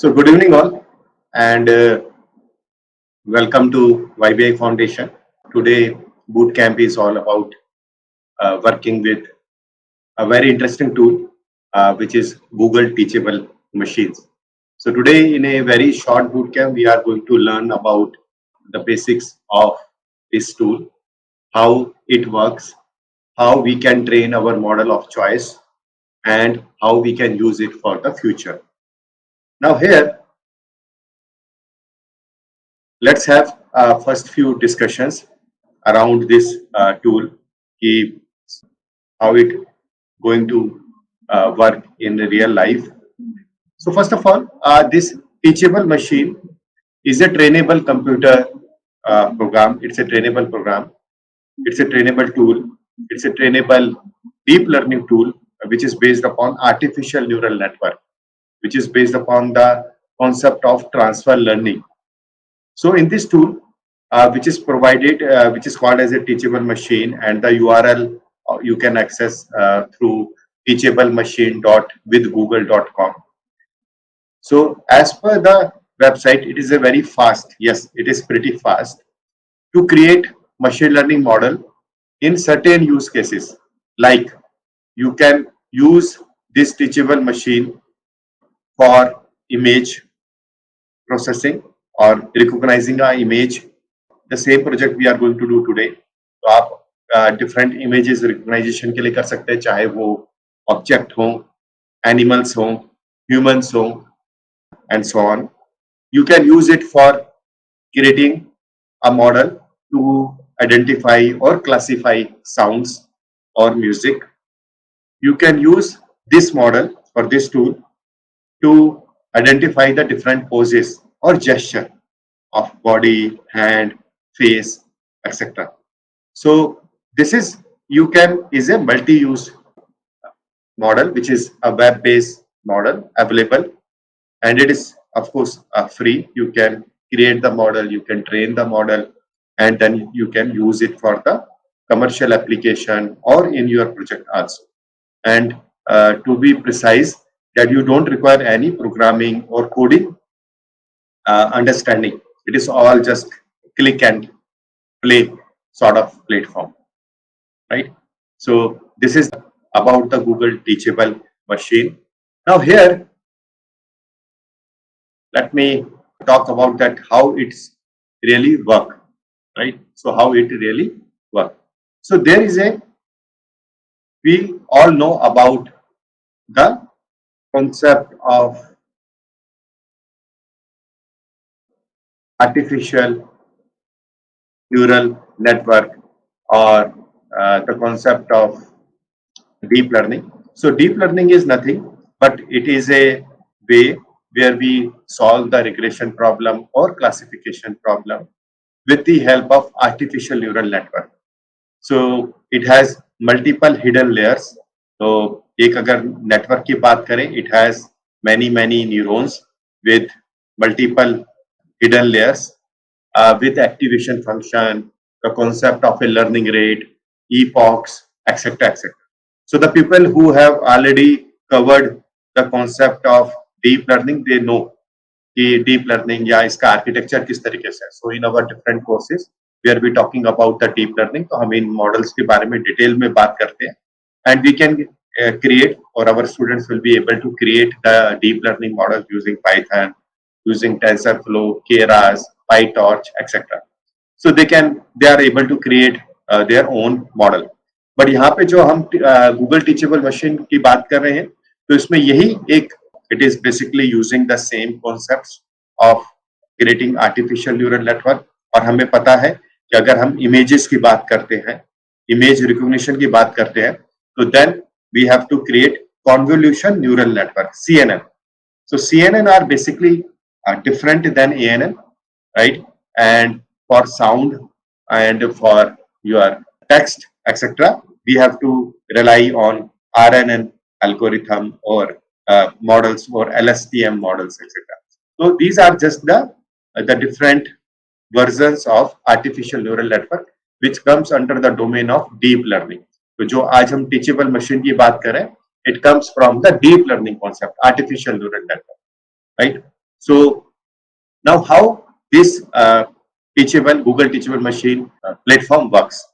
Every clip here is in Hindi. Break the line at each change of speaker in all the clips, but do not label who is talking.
So, good evening, all, and welcome to YBI Foundation. Today, boot camp is all about working with a very interesting tool, which is Google Teachable Machines. So, today, in a very short boot camp, we are going to learn about the basics of this tool, how it works, how we can train our model of choice, and how we can use it for the future. Now, here, let's have first few discussions around this tool, ki how it going to work in the real life. So first of all, this teachable machine is a trainable computer program. It's a trainable program. It's a trainable tool. It's a trainable deep learning tool, which is based upon artificial neural network, which is based upon the concept of transfer learning. So in this tool, which is provided, which is called as a teachable machine, and the URL you can access through teachablemachine.withgoogle.com. So as per the website, it is a very fast, yes, it is pretty fast to create machine learning model in certain use cases. Like you can use this teachable machine for image processing or recognizing an image. The same project we are going to do today. तो आप different images recognition के लिए कर सकते हैं, चाहे वो object हो, animals हो, humans हो, and so on. You can use it for creating a model to identify or classify sounds or music. You can use this model or this tool to identify the different poses or gesture of body, hand, face, etc. So this is a multi-use model, which is a web-based model available, and it is of course free. You can create the model, you can train the model, and then you can use it for the commercial application or in your project also. And to be precise, that you don't require any programming or coding understanding. It is all just click and play sort of platform, right? So this is about the Google Teachable Machine. Now here, let me talk about that how it's really work, right? So how it really work. So there is we all know about the concept of artificial neural network, or the concept of deep learning. So deep learning is nothing, but it is a way where we solve the regression problem or classification problem with the help of artificial neural network. So it has multiple hidden layers. So एक अगर network की बात करें, it has many neurons with multiple hidden layers with activation function, the concept of a learning rate, epochs, etc. etc. So the people who have already covered the concept of deep learning, they know कि deep learning या इसका architecture किस तरीके से है. So in our different courses, where we talking about the deep learning, तो हम इन models के बारे में detail में बात करते हैं, and we can create, or our students will be able to create the deep learning model using Python, using TensorFlow, Keras, PyTorch, etc. So they are able to create their own model. But यहाँ पे जो हम गूगल टीचेबल मशीन की बात कर रहे हैं, तो इसमें यही एक it is basically using the same concepts of creating artificial neural network. और हमें पता है कि अगर हम इमेजेस की बात करते हैं, इमेज रिकॉग्निशन की बात करते हैं, तो then we have to create convolution neural network, CNN. So CNN are basically different than ANN, right? And for sound and for your text, etc., we have to rely on RNN algorithm or models or LSTM models, etc. So these are just the different versions of artificial neural network which comes under the domain of deep learning. तो जो आज हम teachable machine की बात करें, it comes from the deep learning concept, artificial neural network, right? So now how this teachable Google Teachable Machine platform works.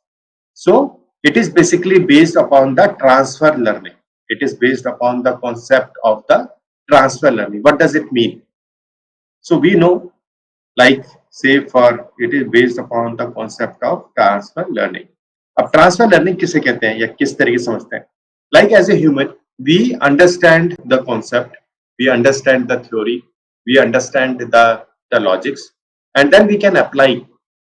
So it is basically based upon the transfer learning. It is based upon the concept of the transfer learning. What does it mean? So we know, like say for it is based upon the concept of transfer learning. अब transfer learning किसे कहते हैं या किस तरीके से समझते हैं? Like as a human, we understand the concept, we understand the theory, we understand the logics, and then we can apply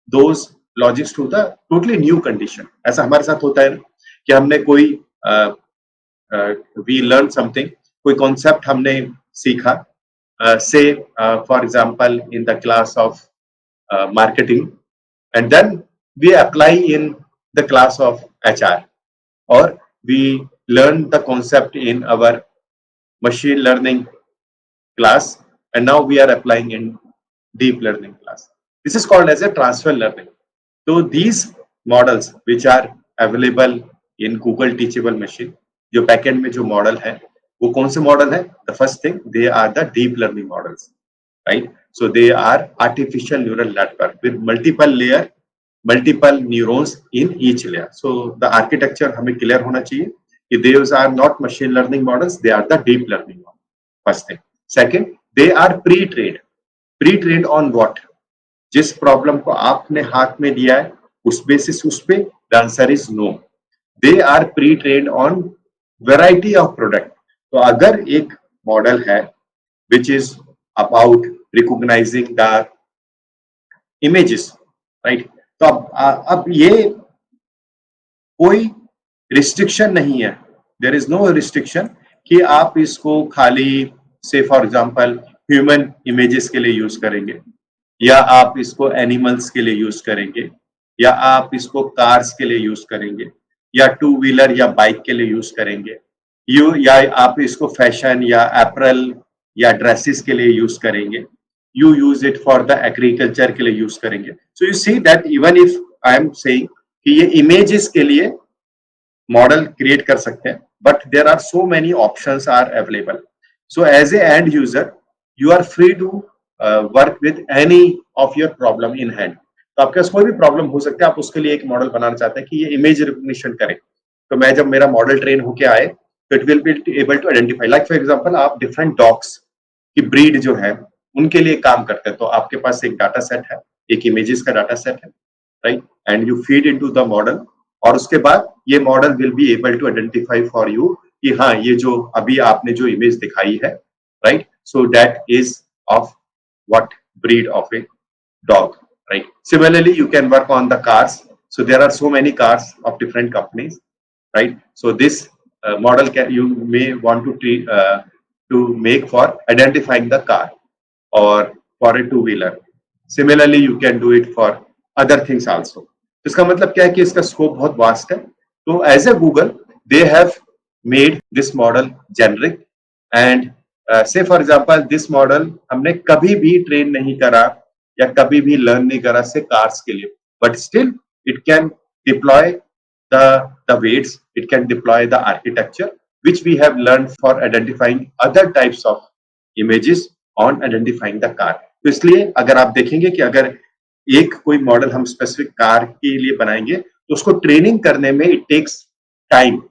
those logics to the totally new condition. ऐसा हमारे साथ होता है ना कि हमने कोई we learn something, कोई concept हमने सीखा, say for example in the class of marketing, and then we apply in the class of HR, or we learn the concept in our machine learning class, and now we are applying in deep learning class. This is called as a transfer learning. So these models which are available in Google Teachable Machine, जो backend में जो model है वो कौन से model है? The first thing, they are the deep learning models, right? So they are artificial neural network with multiple layer, multiple neurons in each layer. So the architecture हमें clear होना चाहिए कि those are not machine learning models, they are the deep learning models. First thing. Second, they are pre-trained. Pre-trained on what? जिस प्रॉब्लम को आपने हाथ में दिया है उस बेसिस उस पे the answer is no. They are pre trained on variety of product. तो अगर एक मॉडल है which is about recognizing the images, right, तो अब ये कोई रिस्ट्रिक्शन नहीं है. देयर इज नो रिस्ट्रिक्शन कि आप इसको खाली से फॉर एग्जांपल ह्यूमन इमेजेस के लिए यूज करेंगे, या आप इसको एनिमल्स के लिए यूज करेंगे, या आप इसको कार्स के लिए यूज करेंगे, या टू व्हीलर या बाइक के लिए यूज करेंगे, या आप इसको फैशन या एपरल या ड्रेसेस के लिए यूज करेंगे, you use it for the agriculture के लिए यूज करेंगे. So you see that even if I am saying कि ये इमेजेस के लिए मॉडल क्रिएट कर सकते हैं, but there are so many options are available. So as a end user you are free to work with any of your problem in hand. तो आपके पास कोई भी प्रॉब्लम हो सकता है, आप उसके लिए एक मॉडल बनाना चाहते हैं कि ये इमेज रिकॉग्निशन करे. तो मैं जब मेरा मॉडल ट्रेन होके आए तो it will be able to identify, like for example आप डिफरेंट डॉग्स की ब्रीड जो है उनके लिए काम करते हैं. तो आपके पास एक डाटा सेट है, एक इमेजेस का डाटा सेट है, right, and you feed into the model, और उसके बाद ये model will be able to identify for you कि हाँ ये जो अभी आपने जो इमेज दिखाई है, right, so that is of what breed of a dog, right? Similarly, you can work on the cars. So there are so many cars of different companies, right? So this model you may want to make for identifying the car or for a two-wheeler. Similarly, you can do it for other things also. इसका मतलब क्या है कि इसका स्कोप बहुत वास्ट है. तो as a Google they have made this model generic, and say for example this model हमने कभी भी ट्रेन नहीं करा या कभी भी लर्न नहीं करा से कार्स के लिए, but still it can deploy the weights, it can deploy the architecture which we have learn for identifying other types of images on identifying the car. तो इसलिए अगर आप देखेंगे कि अगर एक कोई मॉडल हम स्पेसिफिक कार के लिए बनाएंगे तो उसको ट्रेनिंग करने में it takes time,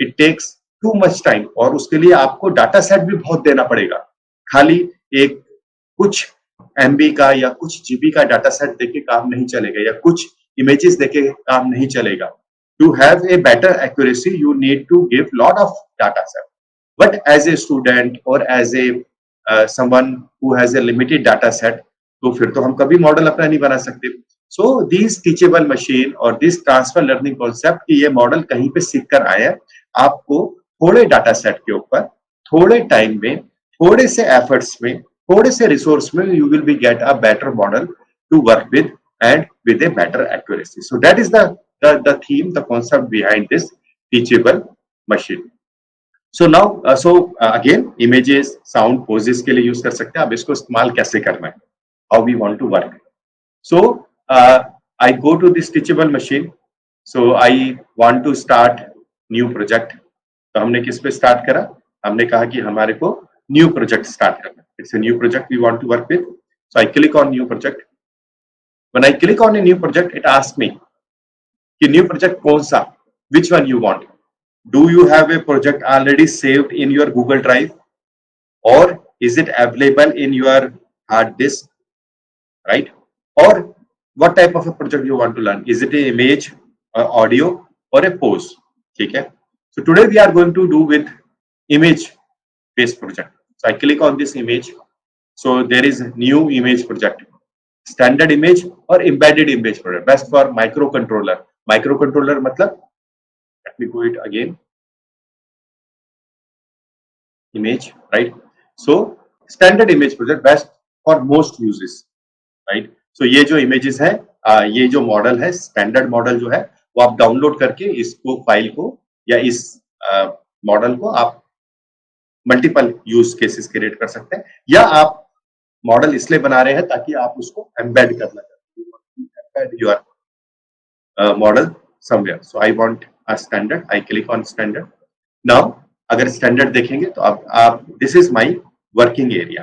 it takes too much time, और उसके लिए आपको डाटा सेट भी बहुत देना पड़ेगा. खाली एक कुछ एमबी का या कुछ जीबी का डाटा सेट देके काम नहीं चलेगा, या कुछ इमेजेस देके काम नहीं चलेगा. To have a better accuracy you need to give lot of data set. But as a student और as a someone who has a limited data set, तो फिर तो हम कभी मॉडल अपना नहीं बना सकते. सो दिस टीचेबल मशीन और दिस ट्रांसफर लर्निंग कॉन्सेप्ट की ये मॉडल कहीं पे सीख कर आए हैं. आपको थोड़े डाटा सेट के ऊपर थोड़े टाइम में, थोड़े से एफर्ट्स में, थोड़े से रिसोर्स में you will be get a better model to work with and with a better accuracy. So that is the theme, the concept behind this teachable machine. So now so again images, sound, poses के लिए यूज कर सकते हैं. अब इसको इस्तेमाल कैसे करना है, how we want to work. So I go to this teachable machine. So I want to start new project. तो हमने किस पे स्टार्ट करा? हमने कहा कि हमारे को न्यू प्रोजेक्ट स्टार्ट करना. It's a new project we want to work with. So I click on new project. When I click on a new project, it asks me कि new project कौन सा, which one you want. Do you have a project already saved in your Google Drive, or is it available in your hard disk, right? Or what type of a project you want to learn? Is it an image, audio, or a pose? Okay. So today we are going to do with image based project. So I click on this image. So there is new image project, standard image or embedded image project, best for microcontroller. Microcontroller matlab, let me go it again. Image, right? So standard image project, best for most uses, right? So ये जो images है, ये जो मॉडल है, स्टैंडर्ड मॉडल जो है, वो आप डाउनलोड करके इसको फाइल को या इस मॉडल को आप मल्टीपल यूज केसेस क्रिएट कर सकते हैं, या आप मॉडल इसलिए बना रहे हैं ताकि आप उसको एम्बेड करना चाहते हैं, embed your model somewhere. So I want a standard, I click on standard. Now अगर स्टैंडर्ड देखेंगे तो आप this is my working area,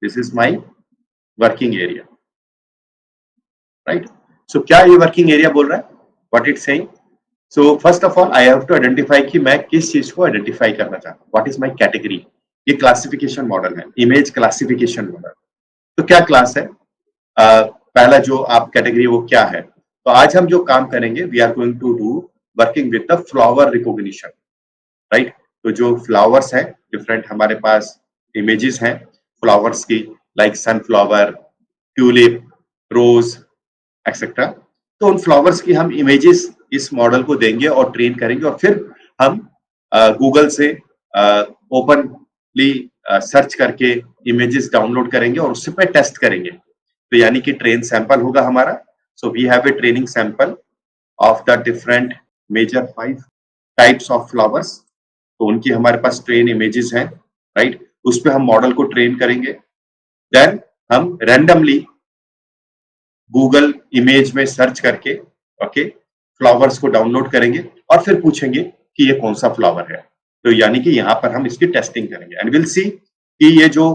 this is my working area, right? So क्या ये वर्किंग एरिया बोल रहा है, what it saying? So first of all I have to identify कि मैं किस चीज को आइडेंटिफाई करना चाहता हूँ. What is my category? ये क्लासिफिकेशन मॉडल है, इमेज क्लासिफिकेशन मॉडल. तो क्या क्लास है? पहला जो आप कैटेगरी वो क्या है? तो आज हम जो काम करेंगे, we are going to do working with the flower recognition, right? तो जो फ्लावर्स है, डिफरेंट हमारे पास इमेजेस हैं फ्लावर्स की, like sunflower, tulip, rose etcetera. तो उन फ्लावर्स की हम इमेजेस इस मॉडल को देंगे और ट्रेन करेंगे, और फिर हम गूगल से ओपनली सर्च करके इमेजेस डाउनलोड करेंगे और उससे पे टेस्ट करेंगे. तो यानी कि ट्रेन सैंपल होगा हमारा. So we have a training sample of the different major 5 types of flowers. तो उनकी हमारे पास ट्रेन इमेजेस हैं, राइट? उस पे हम मॉडल को ट्रेन करेंगे. देन हम रैंडमली गूगल इमेज में सर्च करके ओके फ्लावर्स को डाउनलोड करेंगे और फिर पूछेंगे कि ये कौन सा फ्लावर है. तो यानी कि यहाँ पर हम इसकी टेस्टिंग करेंगे एंड विल सी कि ये जो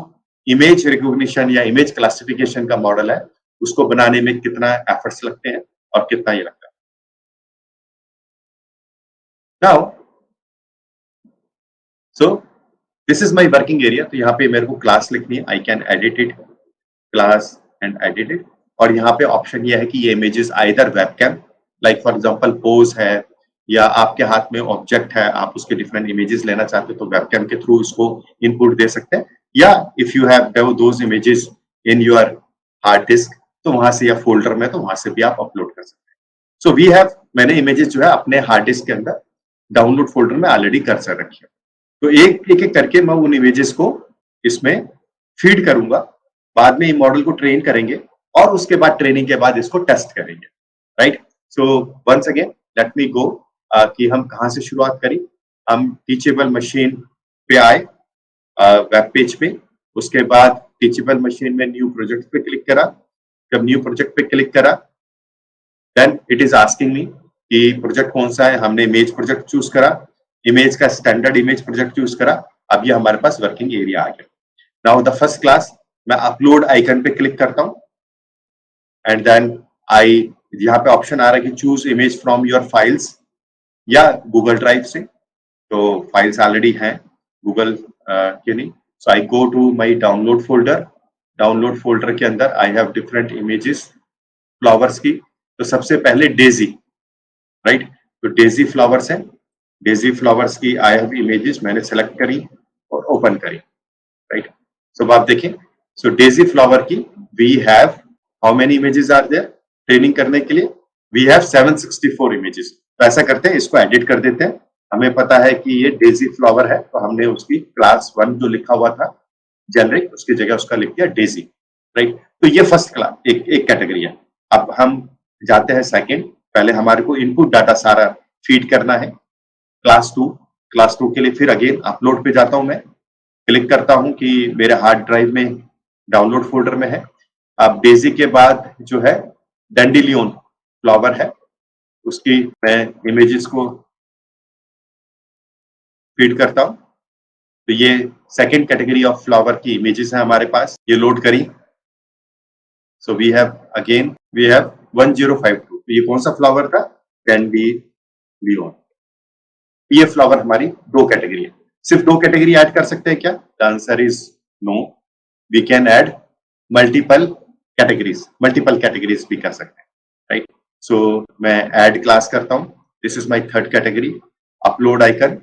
इमेज रिकॉग्निशन या इमेज क्लासिफिकेशन का मॉडल है उसको बनाने में कितना एफर्ट्स लगते हैं और कितना ये लगता है. Now so this is my working area. तो यहाँ पे मेरे को क्लास लिखनी है. I can edit it, class and edit it. और यहाँ पे ऑप्शन ये है कि ये images either webcam, like for example pose है, या आपके हाथ में ऑब्जेक्ट है, आप उसके डिफरेंट इमेजेस लेना चाहते हो तो वेबकैम के थ्रू उसको इनपुट दे सकते हैं, या if you have those images in your hard disk तो वहां से, या फोल्डर में तो वहां से भी आप अपलोड कर सकते हैं. सो वी हैव, मैंने इमेजेस जो है अपने हार्ड डिस्क के अंदर डाउनलोड फोल्डर में ऑलरेडी कर सक रखी है. तो एक एक करके मैं उन इमेजेस को इसमें फीड करूंगा. बाद में ये मॉडल को ट्रेन करेंगे और उसके बाद ट्रेनिंग के बाद इसको टेस्ट करेंगे, right? So once again let me go कि हम कहाँ से शुरुआत करें. हम टीचेबल मशीन पे आए, वेब पेज पे. उसके बाद टीचेबल मशीन में न्यू प्रोजेक्ट पे क्लिक करा. जब न्यू प्रोजेक्ट पे क्लिक करा then it is asking me कि प्रोजेक्ट कौन सा है. हमने इमेज प्रोजेक्ट चूज करा, इमेज का स्टैंडर्ड इमेज प्रोजेक्ट चूज करा. अब ये हमारे पास वर्किंग एरिया आ गया. नाउ द फर्स्ट क्लास, मैं अपलोड आइकन पे क्लिक करता हूँ एंड देन आई, यहाँ पे ऑप्शन आ रहा है कि choose image from your files या गूगल ड्राइव से. तो फाइल्स ऑलरेडी हैं गूगल के नहीं. So I go to my download folder. Download folder के अंदर I have different images flowers की. तो सबसे पहले डेजी, राइट? तो डेजी फ्लावर्स है. डेजी फ्लावर्स की आई हैव इमेजेस मैंने सेलेक्ट करी और ओपन करी, राइट? सो आप देखें, सो डेजी फ्लावर की we have how many images are there training करने के लिए? We have 764 images. तो ऐसा करते हैं, इसको एडिट कर देते हैं. हमें पता है कि ये डेजी फ्लावर है तो हमने उसकी क्लास 1 जो लिखा हुआ था जेनरिक, उसकी जगह उसका लिख दिया डेजी, राइट? तो ये फर्स्ट क्लास एक कैटेगरी है. अब हम जाते हैं सेकंड. पहले हमारे को इनपुट डाटा सारा फीड करना है. क्लास 2, क्लास 2 के लिए फिर अगेन अपलोड पे जाता हूं. मैं क्लिक करता हूं कि मेरे हार्ड ड्राइव में डाउनलोड फोल्डर में है. अब डेजी के बाद जो है डैंडिलियन फ्लावर है, उसकी मैं इमेजेस को फीड करता हूं. तो ये सेकेंड कैटेगरी ऑफ फ्लावर की इमेजेस है हमारे पास, ये लोड करी। So we have 1052। तो ये कौन सा फ्लावर था? डैंडेलियन। ये फ्लावर हमारी दो कैटेगरी है। सिर्फ दो कैटेगरी ऐड कर सकते हैं क्या? The answer is no. We can add multiple categories भी कर सकते हैं, राइट? सो मैं ऐड क्लास करता हूं। This is my third category, upload icon.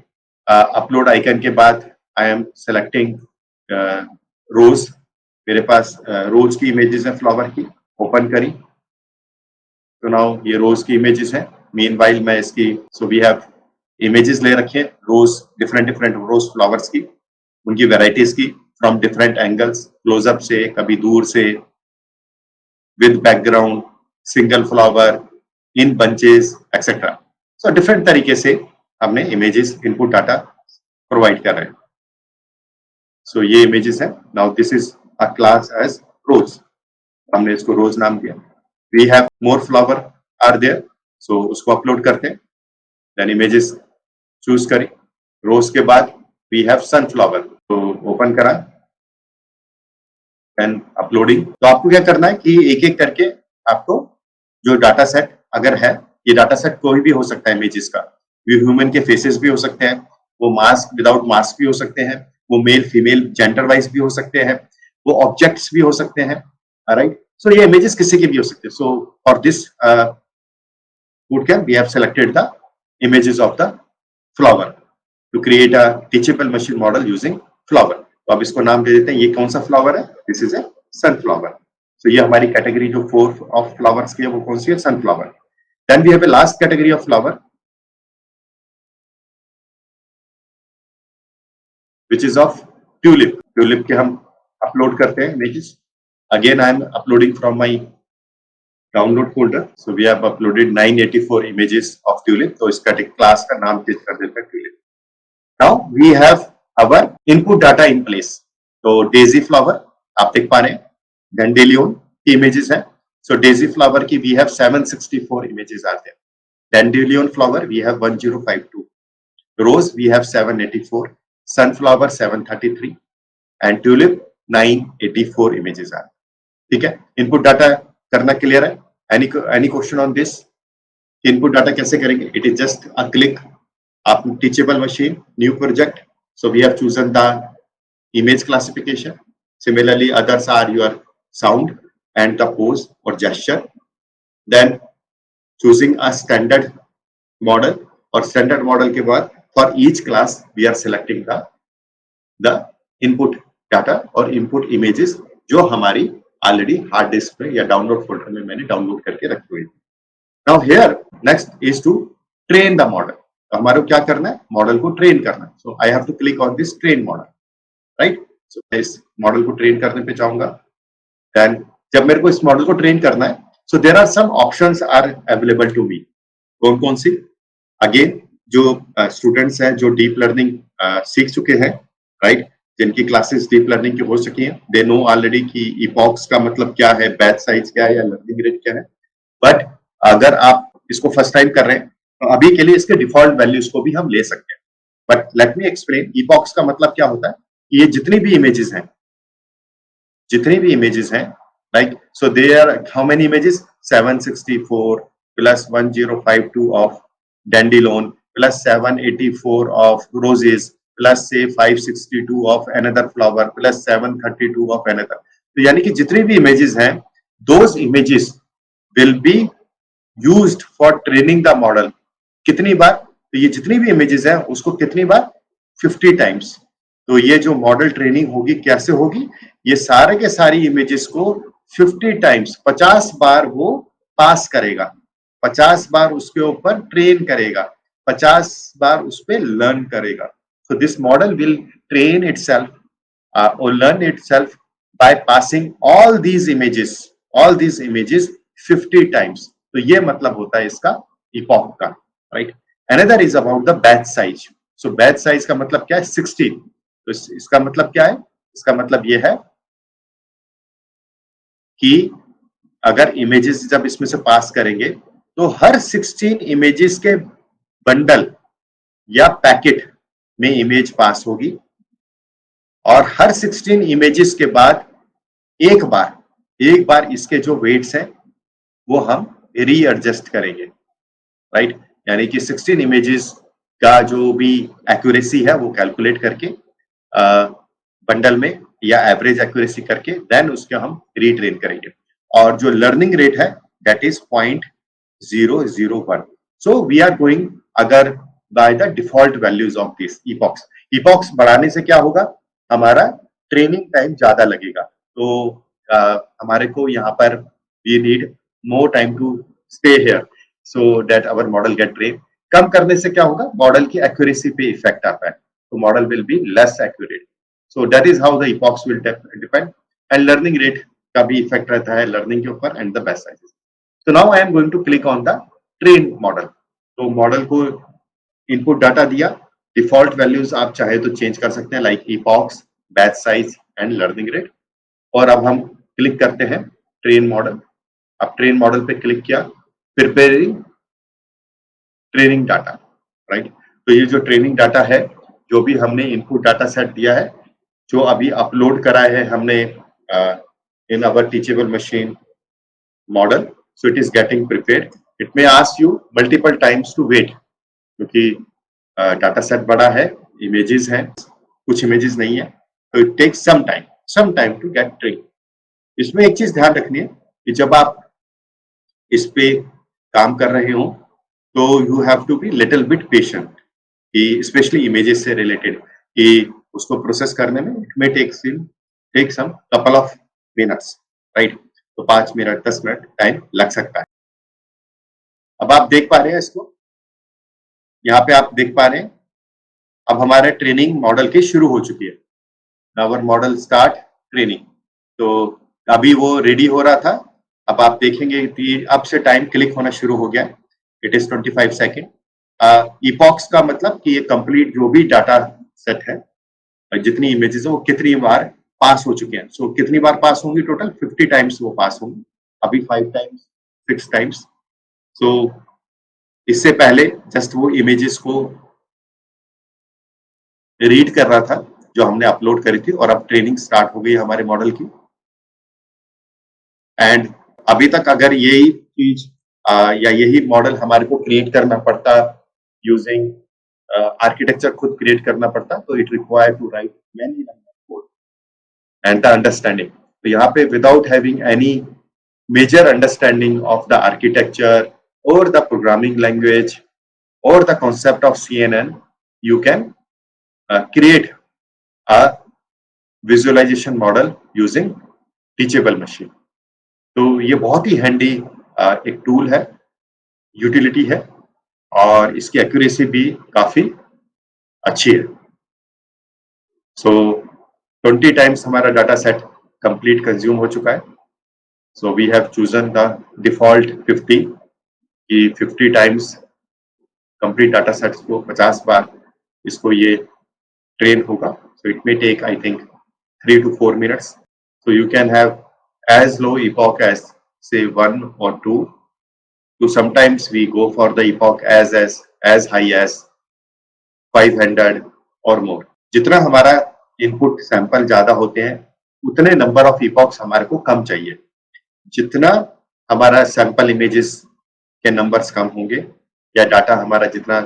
Upload icon के बाद आई एम सेलेक्टिंग रोज। मेरे पास रोज की इमेजेस है फ्लावर की, ओपन करी। तो नाउ ये रोज की इमेजेस है। मीनवाइल मैं इसकी, सो वी हैव इमेजेस ले रखे हैं रोज, डिफरेंट रोज फ्लावर्स की, उनकी वेराइटीज की, फ्रॉम डिफरेंट एंगल्स, क्लोजअप से, कभी दूर से, with background, single flower, in bunches etcetera. So different तरीके से हमने इमेजेस इनपुट डाटा प्रोवाइड कर रहे हैं। सो ये इमेजेस है। Now this is a class as rose, हमने इसको रोज नाम दिया। We have more flower are there, so उसको अपलोड करते हैं। देन इमेजेस चूज करें। रोज के बाद वी हैव सनफ्लावर, तो ओपन करा एंड अपलोडिंग। तो आपको क्या करना है कि एक एक करके आपको जो डाटा सेट अगर है, ये डाटा सेट कोई भी हो सकता है इमेजेस का, वो ह्यूमन के फेसेस भी हो सकते हैं, वो मास्क विदाउट मास्क भी हो सकते हैं, वो मेल फीमेल जेंडर वाइज भी हो सकते हैं, वो ऑब्जेक्ट्स भी हो सकते हैं, राइट? सो ये इमेजेस किसी के भी हो सकते हैं। So for this bootcamp we have selected the images of the flower to create a teachable machine model using flower। तो अब इसको नाम दे देते हैं, ये कौन सा फ्लावर है? This is a sunflower. So ये हमारी कैटेगरी जो 4 ऑफ फ्लावर्स की है वो कौन सी है? Sunflower. Then we have a last category of flower which is of tulip। Tulip के हम अपलोड करते हैं images. Again I am uploading from my download folder. So we have uploaded 984 images of tulip. तो इसका क्लास का नाम चेंज कर देते हैं tulip. Now we have our input data in place. तो डेजी फ्लावर आप देख पा रहे हैं, डैंडेलियन की इमेजेस है। सो डेजी फ्लावर की वी हैव 764 इमेजेस आते हैं। Dandelion flower we have 1052, rose we have 784, sunflower 733 and tulip 984 images are. ठीक है, इनपुट डाटा करना क्लियर है? Any question on this? Input data कैसे करेंगे? It is just a click. आप teachable machine, new project, so we have chosen the image classification. Similarly, others are your sound and the pose or gesture. Then choosing a standard model, और standard model के बाद for each class we are selecting the input data और input images जो हमारी ऑलरेडी हार्ड डिस्क पे या डाउनलोड फोल्डर में मैंने डाउनलोड करके रखी हुई थी। Now here next is to train the model. तो हमारे को क्या करना है? मॉडल को ट्रेन करना है। So I have to click on this train model, right? So मैं इस मॉडल को ट्रेन करने पे चाहूंगा। देन जब मेरे को इस मॉडल को ट्रेन करना है, so there are some options are available to me. कौन कौन सी? अगेन जो स्टूडेंट्स हैं जो डीप लर्निंग सीख चुके हैं, राइट, जिनकी क्लासेस डीप लर्निंग की हो चुकी हैं, दे नो ऑलरेडी कि इपॉक्स का मतलब क्या है, बैच साइज क्या है या लर्निंग रेट क्या है। बट अगर आप इसको फर्स्ट टाइम कर रहे हैं तो अभी के लिए इसके डिफॉल्ट वैल्यूज को भी हम ले सकते हैं। But let me explain epochs का मतलब क्या होता है। ये जितनी भी इमेजेस हैं, right, so they are how many images? 764 plus 1052 of dandelion plus 784 of roses plus say 562 of another flower plus 732 of another. तो यानी कि जितनी भी इमेजेस हैं, those images will be used for training the model. कितनी बार? तो ये जितनी भी इमेजेस हैं उसको कितनी बार? 50 टाइम्स। तो ये जो मॉडल ट्रेनिंग होगी कैसे होगी? ये सारे के सारी इमेजेस को 50 टाइम्स, 50 बार वो पास करेगा, 50 बार उसके ऊपर ट्रेन करेगा, 50 बार उस पर लर्न करेगा। So this model will train itself or learn itself by passing all these images 50 times। तो ये मतलब होता है इसका epoch का, right? Another is about the batch size। So batch size का मतलब क्या है? 16। तो इसका मतलब क्या है? इसका मतलब ये है कि अगर इमेजेस जब इसमें से पास करेंगे तो हर 16 इमेजेस के बंडल या पैकेट में इमेज पास होगी, और हर 16 इमेजेस के बाद एक बार इसके जो वेट्स हैं वो हम रीएडजस्ट करेंगे, राइट। यानी कि 16 इमेजेस का जो भी एक्यूरेसी है वो कैलकुलेट करके बंडल में या एवरेज एक्यूरेसी करके देन उसके हम रीट्रेन करेंगे। और जो लर्निंग रेट है that is 0.001। So we are going अगर by the default values of this epochs बढ़ाने से क्या होगा, हमारा ट्रेनिंग टाइम ज्यादा लगेगा। तो हमारे को यहाँ पर we need more time to stay here so that our model get train. कम करने से क्या होगा, मॉडल की एक्यूरेसी पे इफेक्ट आता है, तो model will be less accurate. So that is how the epochs will depend. And learning rate का भी इफेक्ट रहता है लर्निंग के ऊपर and the best sizes. So now I am going to click on the train model। तो मॉडल को इनपुट डाटा दिया, डिफॉल्ट वैल्यूज आप चाहे तो चेंज कर सकते हैं like epochs, batch size and learning rate. और अब हम क्लिक करते हैं ट्रेन मॉडल। अब ट्रेन मॉडल पे क्लिक किया, प्रिपेयरिंग ट्रेनिंग डाटा, राइट। तो ये जो ट्रेनिंग डाटा है, जो भी हमने इनपुट डाटा सेट दिया है, जो अभी अपलोड करा है हमने in our teachable machine model, so it is getting prepared। it may ask you multiple times to wait क्योंकि डाटा सेट बड़ा है, इमेजेस हैं, कुछ इमेजेस नहीं है, तो it takes some time to get trained। इसमें एक चीज ध्यान रखनी है कि जब आप इस पे काम कर रहे हो तो you have to be little bit patient, कि स्पेशली इमेजेस से रिलेटेड कि उसको प्रोसेस करने में it may take some couple of minutes, right. तो 5 मिनट 10 मिनट टाइम लग सकता है। अब आप देख पा रहे हैं इसको, यहाँ पे आप देख पा रहे हैं अब हमारे ट्रेनिंग मॉडल की शुरू हो चुकी है। Our model start training. तो अभी वो रेडी हो रहा था, अब आप देखेंगे कि अब से टाइम क्लिक होना शुरू हो गया। It is 25 second. इपॉक्स का मतलब कि ये कंप्लीट जो भी डाटा सेट है, जितनी इमेजेस है वो कितनी बार पास हो चुके हैं। सो कितनी बार पास होंगी, टोटल 50 टाइम्स वो पास होंगी, अभी 5 टाइम्स 6 टाइम्स। सो इससे पहले जस्ट वो इमेजेस को रीड कर रहा था जो हमने अपलोड करी थी, और अब ट्रेनिंग स्टार्ट हो गई हमारे मॉडल की। एंड अभी तक अगर यही चीज या यही मॉडल हमारे को क्रिएट करना पड़ता यूजिंग आर्किटेक्चर खुद क्रिएट करना पड़ता, तो it require to write many line of code and the understanding. तो यहाँ पे without having any major understanding of the architecture और the programming language or the concept of CNN, you can create a visualization model using teachable machine। तो ये बहुत ही हैंडी एक टूल है, यूटिलिटी है, और इसकी एक्यूरेसी भी काफी अच्छी है। सो 20 टाइम्स हमारा डाटा सेट कंप्लीट कंज्यूम हो चुका है। So we have chosen the default 50 कि 50 टाइम्स कंप्लीट डाटा सेट्स को 50 बार इसको ये ट्रेन होगा। So it may take I think 3 to 4 minutes। So you can have as low epoch as say 1 or 2 to sometimes we go for the epoch as high as 500 or more। जितना हमारा इनपुट सैंपल ज्यादा होते हैं उतने नंबर ऑफ इपॉक्स हमारे को कम चाहिए। जितना हमारा सैंपल इमेजेस के नंबर्स कम होंगे या डाटा हमारा जितना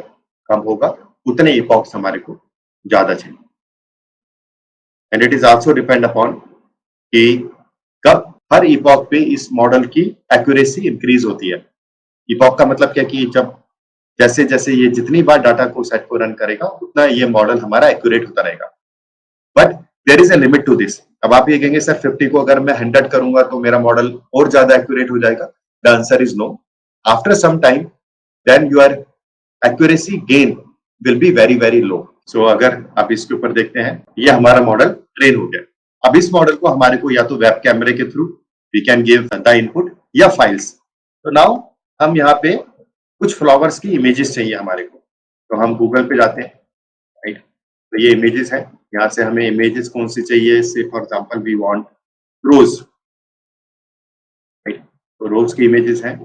कम होगा उतने इपॉक्स हमारे को ज्यादा चाहिए। And it is also depend upon कि कब हर इपॉक पे इस मॉडल की एक्यूरेसी इंक्रीज होती है। इपॉक का मतलब क्या कि जब जैसे जैसे ये जितनी बार डाटा को सेट को रन करेगा उतना ये मॉडल हमारा एक्यूरेट होता रहेगा। But there is a limit to this. अब आप ये कहेंगे सर 50 को अगर मैं 100 करूंगा तो मेरा मॉडल और ज्यादा एक्यूरेट हो जाएगा। The answer is no. After some time then your accuracy gain will be very very low. So अगर आप इसके ऊपर देखते हैं, ये हमारा मॉडल ट्रेन हो गया। अब इस मॉडल को हमारे को या तो वेब कैमरे के through we can give the input या फाइल्स। तो नाउ हम यहाँ पे कुछ फ्लावर्स की इमेजेस चाहिए हमारे को, तो हम गूगल पे जाते हैं, राइट। तो ये इमेजेस है, यहाँ से हमें इमेजेस कौन सी चाहिए, से for example we want rose, right. तो रोज की इमेजेस हैं,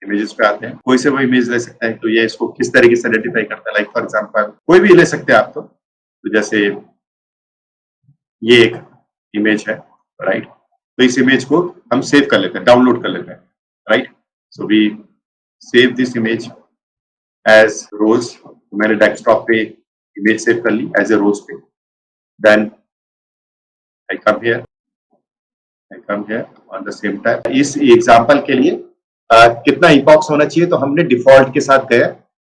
इमेजेस पे आते हैं, कोई से वो इमेज ले सकते हैं। तो ये इसको किस तरीके से आइडेंटिफाई करता है, लाइक फॉर एग्जांपल कोई भी ले सकते हैं आप। तो जैसे ये एक इमेज है, राइट। तो इस इमेज को हम सेव कर लेते हैं, डाउनलोड कर लेते हैं, right. So we save this image as rose. मैंने डेस्कटॉप पे इमेज सेव कर ली एज ए रोज पे। Then I come here on the same time. इस एग्जांपल के लिए कितना इपॉक्स होना चाहिए, तो हमने डिफॉल्ट के साथ गया,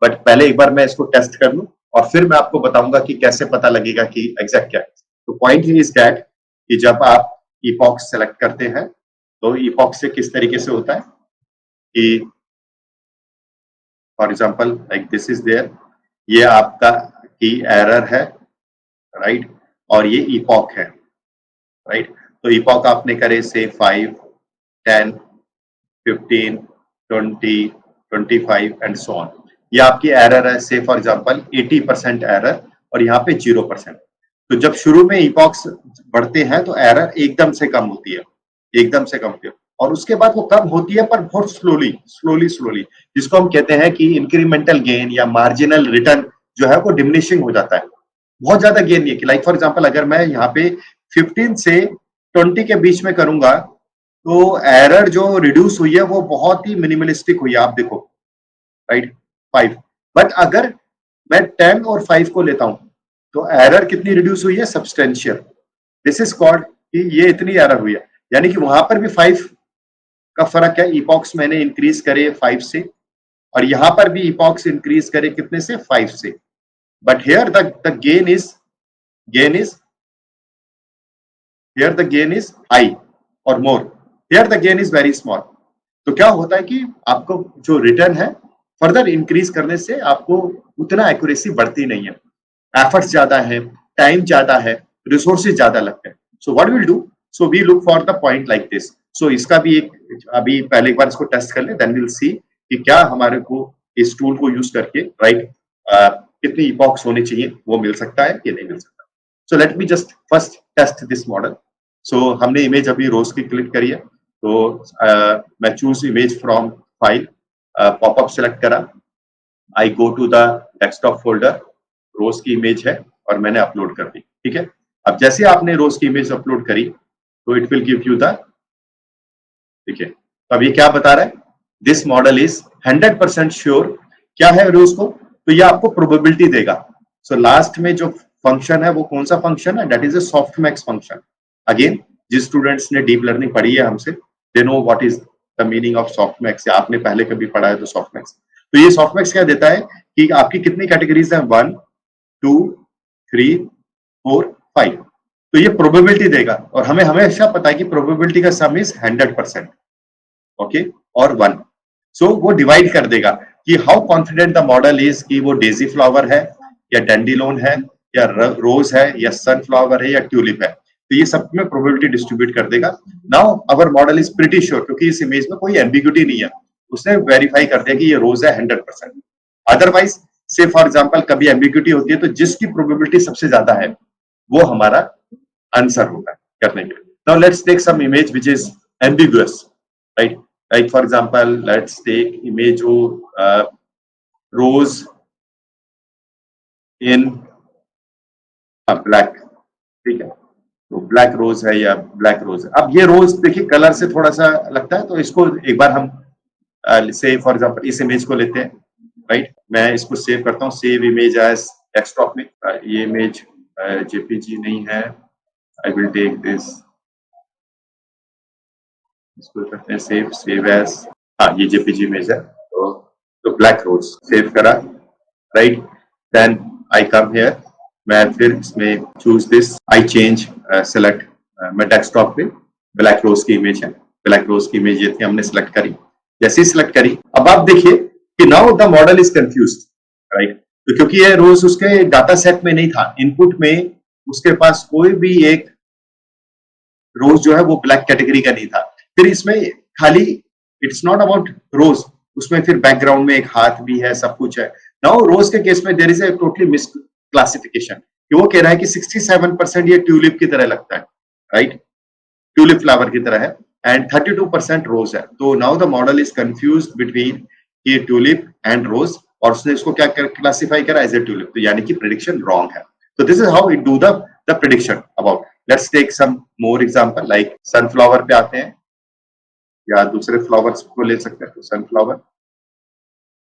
बट पहले एक बार मैं इसको टेस्ट कर लूं और फिर मैं आपको बताऊंगा कि कैसे पता लगेगा कि एग्जैक्ट क्या है। तो पॉइंट इज दैट कि जब आप इपॉक्स सेलेक्ट करते हैं तो इपॉक्स से किस तरीके से होता है कि for example like this is there, ये आपका की एरर है, राइट, और ये इपॉक है, राइट। तो इपॉक आपने करे से 5, 10, 15, 20, 25 एंड सो ऑन। ये आपकी एरर है, से फॉर एग्जांपल 80% एरर और यहाँ पे 0%। तो जब शुरू में इपॉक्स बढ़ते हैं तो एरर एकदम से कम होती है, एकदम से कम होती है, और उसके बाद वो कम होती है पर बहुत स्लोली, जिसको हम कहते हैं कि इंक्रीमेंटल गेन या मार्जिनल रिटर्न जो है वो डिमिनिशिंग हो जाता है। बहुत ज्यादा गेन नहीं है कि लाइक फॉर एग्जांपल अगर मैं यहाँ पे 15 से 20 के बीच में करूंगा तो एरर जो रिड्यूस हुई है वो बहुत ही मिनिमलिस्टिक हुई है, आप देखो, राइट, 5। बट अगर मैं 10 और 5 को लेता हूं तो एरर कितनी रिड्यूस हुई है, सब्सटेंशियल। दिस इज कॉल्ड कि ये इतनी एरर हुई है, यानी कि वहां पर भी 5 का फर्क है। इपॉक्स मैंने इंक्रीज करे 5 से और यहां पर भी इपॉक्स इंक्रीज करे कितने से, 5 से। But here the gain is here the gain is high or more, here the gain is very small। तो क्या होता है कि आपको जो रिटर्न है फर्दर इंक्रीज करने से आपको उतना एक्यूरेसी बढ़ती नहीं है, एफर्ट्स ज्यादा है, टाइम ज्यादा है, रिसोर्सेज ज्यादा लगते हैं। So what will do, so we look for the point like this. So इसका भी एक अभी पहले एक बार इसको टेस्ट कर ले, देन विल सी कि क्या हमारे को इस टूल को यूज करके, राइट, कितनी इपॉक्स होनी चाहिए वो मिल सकता है या नहीं मिल सकता। So let me just first test this model। So हमने इमेज अभी रोज की क्लिक करी है, तो मैं choose image from file, popup select करा, I go to the desktop folder, rose की इमेज है और मैंने अपलोड कर दी, ठीक है। अब जैसे आपने रोज की इमेज अपलोड करी तो it will give you the, ठीक है। तो अब ये क्या बता रहा है, दिस मॉडल इज 100% श्योर। क्या है रोज को, तो ये आपको प्रोबेबिलिटी देगा। सो लास्ट में जो फंक्शन है वो कौन सा फंक्शन है, that is a softmax function. Again जिस स्टूडेंट्स ने डीप लर्निंग पढ़ी है हमसे, they know what is the meaning of softmax, या आपने पहले कभी पढ़ा है तो सॉफ्टमैक्स। तो ये सॉफ्टमैक्स क्या देता है कि आपकी कितनी कैटेगरीज है, 1, 2, 3, 4, 5। तो ये प्रोबेबिलिटी देगा और हमें हमेशा पता है कि प्रोबेबिलिटी का सम इज 100%, ओके, और 1। सो वो डिवाइड कर देगा कि how confident the model is कि वो डेजी फ्लावर है या डैंडिलोन है या रोज है या सनफ्लावर है या ट्यूलिप है। तो ये सब में प्रोबेबिलिटी डिस्ट्रीब्यूट कर देगा। Now our model is pretty sure, क्योंकि इस इमेज में कोई एम्बिग्यूटी नहीं है, उसने वेरीफाई कर दिया कि ये रोज है 100%। अदरवाइज से फॉर एग्जांपल कभी एम्बिग्यूटी होती है तो जिसकी प्रोबेबिलिटी सबसे ज्यादा है वो हमारा आंसर होता है करने के लिए। Now let's take some image which is ambiguous, right. Like for example let's take image of rose in black, ठीक है। तो ब्लैक रोज है या ब्लैक रोज है। अब ये रोज देखिए कलर से थोड़ा सा लगता है, तो इसको एक बार हम से फॉर एग्जांपल इस इमेज को लेते हैं, राइट। मैं इसको सेव करता हूँ, सेव इमेज एज डेस्कटॉप में। ये इमेज जेपीजी नहीं है, आई विल टेक दिस, इसको करते हैं सेव एज, हाँ ये जेपीजी इमेज है। तो ब्लैक रोज सेव करा, right. Then I come here, मैं फिर इसमें choose this, I change select, मैं डेस्कटॉप पे ब्लैक रोज की इमेज है, ब्लैक रोज की इमेज ये थी, हमने सेलेक्ट करी। जैसे ही सिलेक्ट करी अब आप देखिए कि now the model is confused, right. तो क्योंकि ये रोज उसके डाटा सेट में नहीं था, इनपुट में उसके पास कोई भी एक रोज जो है वो ब्लैक कैटेगरी का नहीं था। फिर इसमें खाली इट्स नॉट अबाउट रोज, उसमें फिर बैकग्राउंड में एक हाथ भी है, सब कुछ है। नाउ रोज के केस में there is a totally misclassification, कि वो कह रहा है कि 67% ये ट्यूलिप की तरह लगता है, राइट, ट्यूलिप फ्लावर की तरह है, एंड 32% रोज है। तो now the model is confused between ये ट्यूलिप एंड रोज, और उसने इसको क्या क्लासिफाई करा एज ए ट्यूलिप, तो यानी कि प्रेडिक्शन रॉन्ग है। तो this is how it do the prediction about. Let's take some more example like sunflower पे आते हैं या दूसरे फ्लावर्स को ले सकते हैं। तो सनफ्लावर,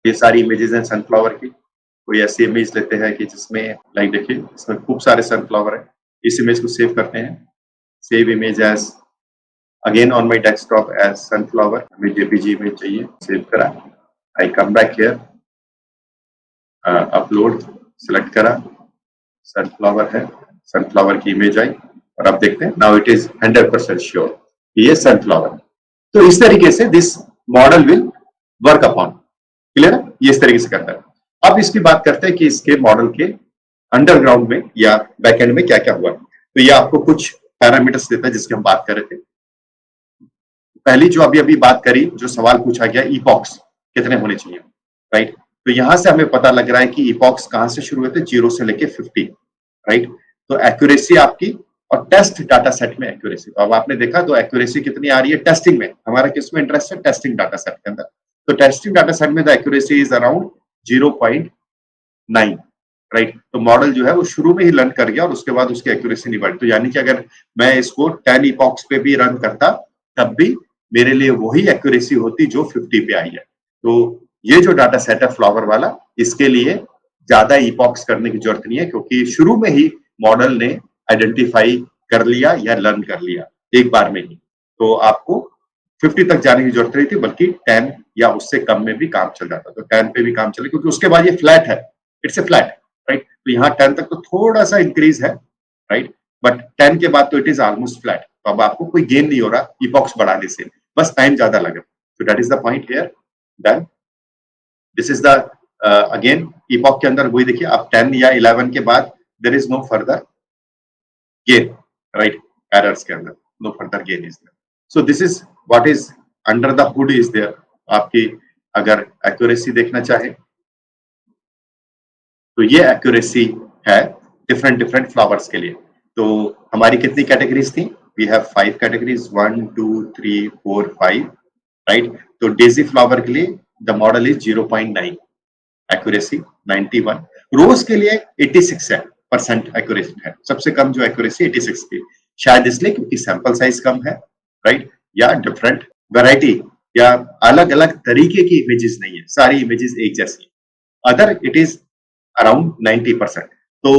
ये सारी इमेजेस हैं सनफ्लावर की। कोई ऐसी इमेज लेते हैं कि जिसमें लाइक देखिए इसमें खूब सारे सनफ्लावर है। इस इमेज को सेव करते हैं, save image as again on my desktop as sunflower. हमें जेपीजी इमेज चाहिए, सेव करा, I come back here, upload, select करा, सनफ्लावर है, सनफ्लावर की इमेज आई और आप देखते हैं नाउ इट इज 100% श्योर ये सनफ्लावर। तो इस तरीके से this model will work upon, clear है, ये इस तरीके से करता है। अब इसकी बात करते हैं कि इसके मॉडल के अंडरग्राउंड में या बैकएंड में क्या क्या हुआ। तो ये आपको कुछ पैरामीटर्स देता है जिसकी हम बात कर रहे थे। पहली जो अभी बात करी, जो सवाल पूछा गया इपॉक्स कितने होने चाहिए, राइट। तो यहां से हमें पता लग रहा है कि इपॉक्स कहां से शुरू हुए थे, 0 से लेके 50, राइट। तो एक्यूरेसी आपकी और टेस्ट डाटा सेट में एक्यूरेसी, तो अब आपने देखा तो एक्यूरेसी कितनी आ रही है टेस्टिंग में, हमारा किस में इंटरेस्ट है, टेस्टिंग डाटा सेट के अंदर। तो टेस्टिंग डाटा सेट में the accuracy is around 0.9, right. तो मॉडल जो है वो शुरू में ही लर्न कर गया और उसके बाद उसकी एक्यूरेसी नहीं बढ़ी। तो यानी कि अगर मैं इसको 10 इपॉक्स पे भी रन करता तब भी मेरे लिए वही एक्यूरेसी होती जो 50 पे आई है। तो ये जो डाटा सेट है फ्लावर वाला, इसके लिए ज्यादा इपॉक्स करने की जरूरत नहीं है क्योंकि शुरू में ही मॉडल ने आइडेंटिफाई कर लिया या लर्न कर लिया एक बार में ही। तो आपको 50 तक जाने की जरूरत नहीं थी, बल्कि 10 या उससे कम में भी काम चल जाता। तो 10 पे भी काम चले क्योंकि उसके बाद ये फ्लैट है, इट्स ए फ्लैट, राइट। तो यहाँ 10 तक तो थोड़ा सा इंक्रीज है, राइट, बट 10 के बाद तो इट इज ऑलमोस्ट फ्लैट। तो अब आपको कोई गेन नहीं हो रहा इपॉक्स बढ़ाने से, बस टाइम ज्यादा लगे। तो that is the point here. Then this is the again epoch के अंदर वही देखिए, आप 10 या 11 के बाद there is no further gain, right, errors के अंदर no further gain is there. So this is what is under the hood is there. आपकी अगर एक्यूरेसी देखना चाहे तो ये एक्यूरेसी है डिफरेंट डिफरेंट फ्लावर्स के लिए। तो हमारी कितनी कैटेगरीज थी, वी हैव 5 कैटेगरीज, 1 2 3 4 5, राइट। तो डेजी फ्लावर के लिए द मॉडल इज 0.9, एक्यूरेसी 91। रोज के लिए 86 है परसेंट एक्यूरेसी है, सबसे कम जो एक्यूरेसी 86 की, शायद इसलिए क्योंकि सैंपल साइज कम है, राइट, या डिफरेंट वैरायटी या अलग अलग तरीके की इमेजेस नहीं है, सारी इमेजेस एक जैसी। Other it is around 90%। तो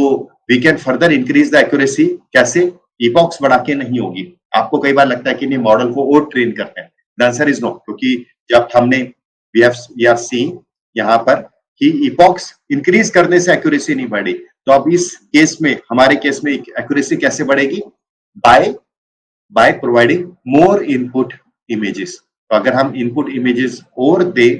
we can further increase the accuracy कैसे, इपॉक्स बढ़ा के नहीं होगी। आपको कई बार लगता है कि नहीं मॉडल को और ट्रेन करते हैं, द आंसर इज नो, क्योंकि जब हमने वी आर सीइंग यहाँ पर कि इपॉक्स इंक्रीज करने से एक्यूरेसी नहीं बढ़ी। तो अब इस केस में, हमारे केस में एक्यूरेसी कैसे बढ़ेगी, by providing more input images. तो अगर हम इनपुट इमेजेस और दे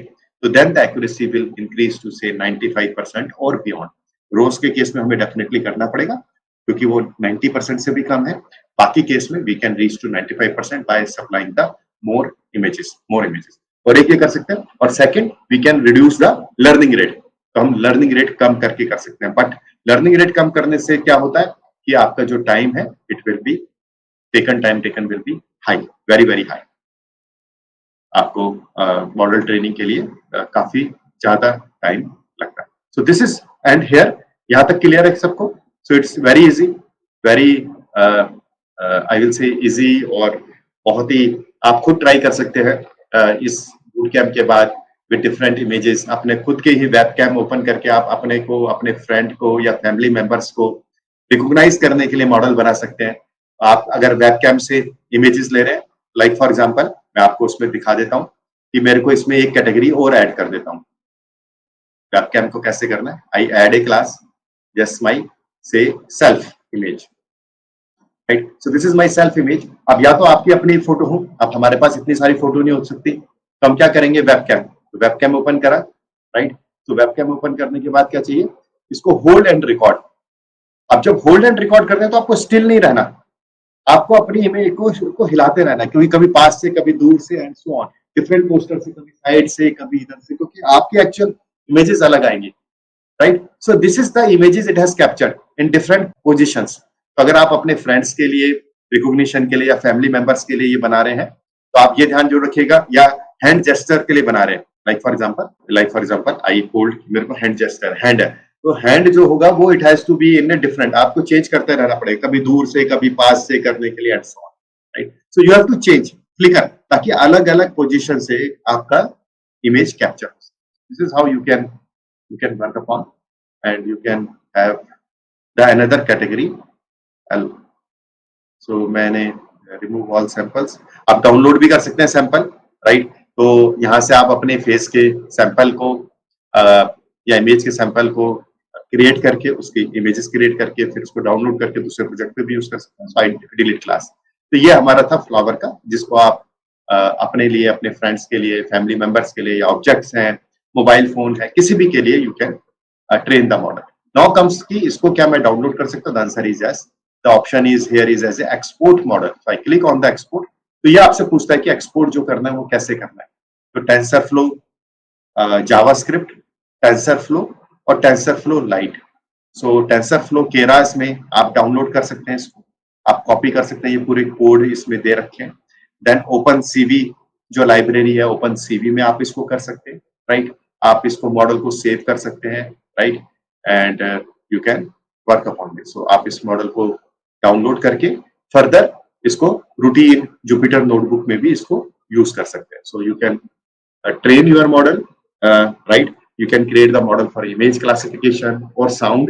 तो then the accuracy will increase to से 95% और बियॉन्ड। रोज के केस में हमें डेफिनेटली करना पड़ेगा क्योंकि वो 90% से भी कम है। बाकी केस में we can reach to 95% by supplying the more images. और एक ये कर सकते हैं, और second we can reduce the learning rate. तो हम लर्निंग रेट कम करके कर सकते हैं, बट लर्निंग रेट कम करने से क्या होता है कि आपका जो टाइम है it will B time taken will be high, very very high. आपको मॉडल ट्रेनिंग के लिए काफी ज्यादा टाइम लगता है। सो दिस इज एंड हियर, यहाँ तक क्लियर है सबको। So it's very easy, very I will say easy, और बहुत ही आप खुद ट्राई कर सकते हैं इस बूट कैंप के बाद विद डिफरेंट इमेजेस। अपने खुद के ही वेब कैम ओपन करके आप अपने को, अपने फ्रेंड को या फैमिली मेंबर्स को रिकॉग्नाइज करने के लिए मॉडल बना सकते हैं। आप अगर वेब कैम से इमेजेस ले रहे हैं, लाइक फॉर एग्जांपल मैं आपको उसमें दिखा देता हूं कि मेरे को इसमें एक कैटेगरी और ऐड कर देता हूं। वेब कैम को कैसे करना है, I add a class, just my से self image, right. So this is my self image. अब या तो आपकी अपनी फोटो हो, अब हमारे पास इतनी सारी फोटो नहीं हो सकती, तो हम क्या करेंगे, वेब कैम ओपन करा, राइट। तो वेब कैम ओपन करने के बाद क्या चाहिए, इसको होल्ड एंड रिकॉर्ड। अब जब होल्ड एंड रिकॉर्ड करते हैं तो आपको स्टिल नहीं रहना, आपको अपनी इमेज को हिलाते रहना, क्योंकि कभी पास से कभी दूर से and so on, different poster से, कभी साइड से कभी इधर से, क्योंकि आपकी एक्चुअल इमेजेस अलग आएंगी, right. So this is the images it has captured in different positions. तो अगर आप अपने फ्रेंड्स के लिए रिकॉग्निशन के लिए या फैमिली मेंबर्स के लिए ये बना रहे हैं तो आप ये ध्यान जरूर रखिएगा, या हैंड जेस्चर के लिए बना रहे हैं, like for example I hold, मेरे को हैंड जेस्चर हैंड है, तो हैंड जो होगा वो it has to be in a different, आपको चेंज करते रहना पड़ेगा, कभी दूर से कभी पास से करने के लिए and so on, right. So you have to change flicker, ताकि अलग अलग पोजीशन से आपका इमेज कैप्चर हो। This is how you can work upon and you can have the another category. So मैंने रिमूव ऑल सैंपल्स, आप डाउनलोड भी कर सकते हैं सैंपल, राइट। तो यहाँ से आप अपने फेस के सैंपल को या इमेज के सैंपल को क्रिएट करके, उसकी इमेजेस क्रिएट करके फिर उसको डाउनलोड करके दूसरे प्रोजेक्ट पे भी यूज कर सकते हैं। सो आई डिलीट क्लास। तो ये हमारा था फ्लावर का, जिसको आप अपने लिए, अपने फ्रेंड्स के लिए, फैमिली मेंबर्स के लिए, या ऑब्जेक्ट्स हैं, मोबाइल फोन है, किसी भी के लिए you can train the model. Now comes की इसको क्या मैं डाउनलोड कर सकता हूँ? The answer is yes. The option is here is as a export model. So I click on the export. तो ये आपसे पूछता है कि एक्सपोर्ट जो करना है वो कैसे करना है। तो टेंसरफ्लो, जावास्क्रिप्ट, टेंसरफ्लो और टेंसरफ्लो लाइट। सो टेंसरफ्लो केरास में आप डाउनलोड कर सकते हैं इसको, आप कॉपी कर सकते हैं, ये पूरे कोड इसमें दे रखे हैं। देन ओपन सीवी जो लाइब्रेरी है, ओपन सीवी में आप इसको कर सकते हैं, राइट। आप इसको मॉडल को सेव कर सकते हैं, right, and you can work upon this. So आप इस मॉडल को डाउनलोड करके फर्दर इसको रूटीन जुपिटर नोटबुक में भी इसको यूज कर सकते हैं। So you can train your model, right? You can create the model for image classification or sound,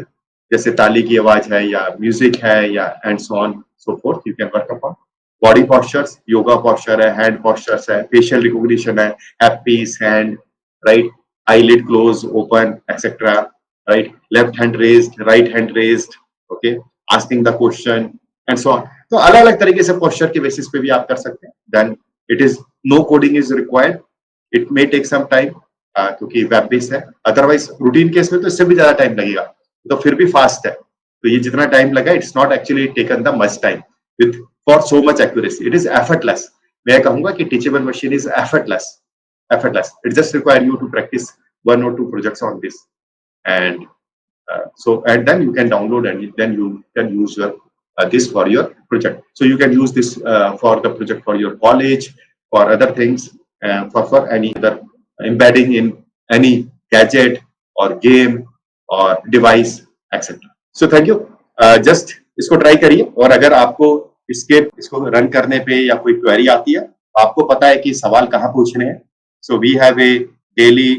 जैसे ताली की आवाज है या म्यूजिक है या and so on so forth you can work upon. Body postures, yoga posture है, हैंड पोस्चर्स है, फेशियल रिकॉग्निशन है, happies hand, right, eyelid close open etcetera, right, left hand raised, right hand raised, okay, asking the question and so on. तो अलग अलग तरीके से पोस्चर के बेसिस पे भी आप कर सकते हैं। Then it is no coding is required, it may take some time क्योंकि वेब बेस्ड है। अदरवाइज रूटीन केस में तो इससे भी ज्यादा टाइम लगेगा, तो फिर भी फास्ट है। तो ये जितना टाइम लगा, it's not actually taken the much time with for so much accuracy, it is effortless. मैं कहूंगा कि teachable machine is effortless, it just require you to practice 1 or 2 projects on this, and and then you can download and then you can use your this for your project. So you can use this for the project for your college, for other things, for any other embedding in any gadget or game or device etc. So thank you, just इसको ट्राई करिए, और अगर आपको इसको रन करने पे या कोई क्वेरी आती है, आपको पता है कि सवाल कहाँ पूछने हैं। So we have a daily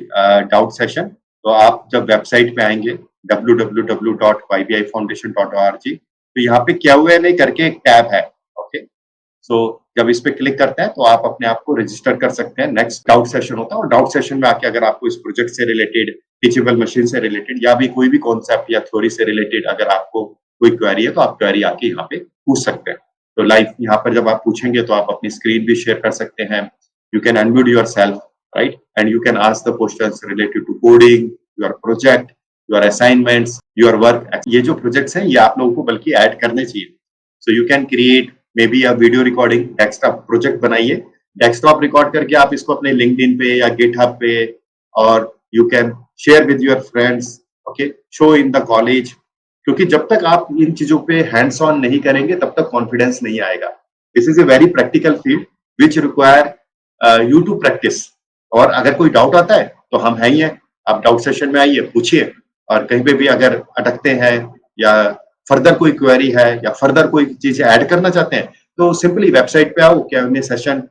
doubt session. तो आप जब वेबसाइट पे आएंगे www.ybifoundation.org, तो यहाँ पे Q&A करके एक टैब है, ओके। सो जब इस पे क्लिक करते हैं तो आप अपने आप को रजिस्टर कर सकते हैं। नेक्स्ट डाउट सेशन होता है, और डाउट सेशन में आके अगर आपको इस प्रोजेक्ट से रिलेटेड, टीचेबल मशीन से रिलेटेड, या भी कोई भी कॉन्सेप्ट या थ्योरी से रिलेटेड अगर आपको कोई क्वेरी है, तो आप क्वेरी आके यहाँ पे पूछ सकते हैं। तो लाइव यहाँ पर जब आप पूछेंगे तो आप अपनी स्क्रीन भी शेयर कर सकते हैं। You can unmute yourself, right, and you can ask the questions related to coding, your project, your assignments, your work. ये जो प्रोजेक्ट्स हैं ये आप लोगों को बल्कि ऐड करने चाहिए। So you can create may be a video recording, desktop project बनाइए, डेस्कटॉप रिकॉर्ड करके आप इसको अपने लिंक्डइन पे या गिटहब पे, और you can share with your friends, okay, show in the college. क्योंकि जब तक आप इन चीजों पे हैंड्स ऑन नहीं करेंगे तब तक कॉन्फिडेंस नहीं आएगा। This is a very practical field which require you to practice. और अगर कोई डाउट आता है तो हम हैं ही हैं, आप डाउट सेशन में आइए, पूछिए, और कहीं पे भी अगर अटकते हैं या फर्दर कोई क्वेरी है या फर्दर कोई चीजें ऐड करना चाहते हैं, तो सिंपली वेबसाइट पे आओ, Q&A सेशन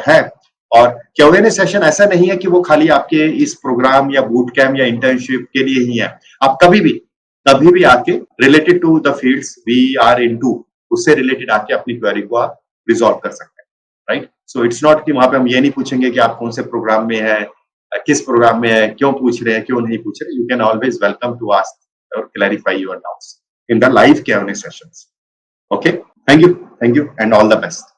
है। और Q&A सेशन ऐसा नहीं है कि वो खाली आपके इस प्रोग्राम या बूट कैम्प या इंटर्नशिप के लिए ही है। आप कभी भी आके related to the fields we are into, उससे रिलेटेड आके अपनी क्वेरी को आप रिजॉल्व कर सकते हैं, राइट। सो इट्स नॉट कि वहां पे हम ये नहीं पूछेंगे कि आप कौन से प्रोग्राम में है, किस प्रोग्राम में है, क्यों पूछ रहे हैं, क्यों नहीं पूछ रहे। You can always welcome to ask और clarify your doubts in the live Q&A sessions. Okay, thank you and all the best.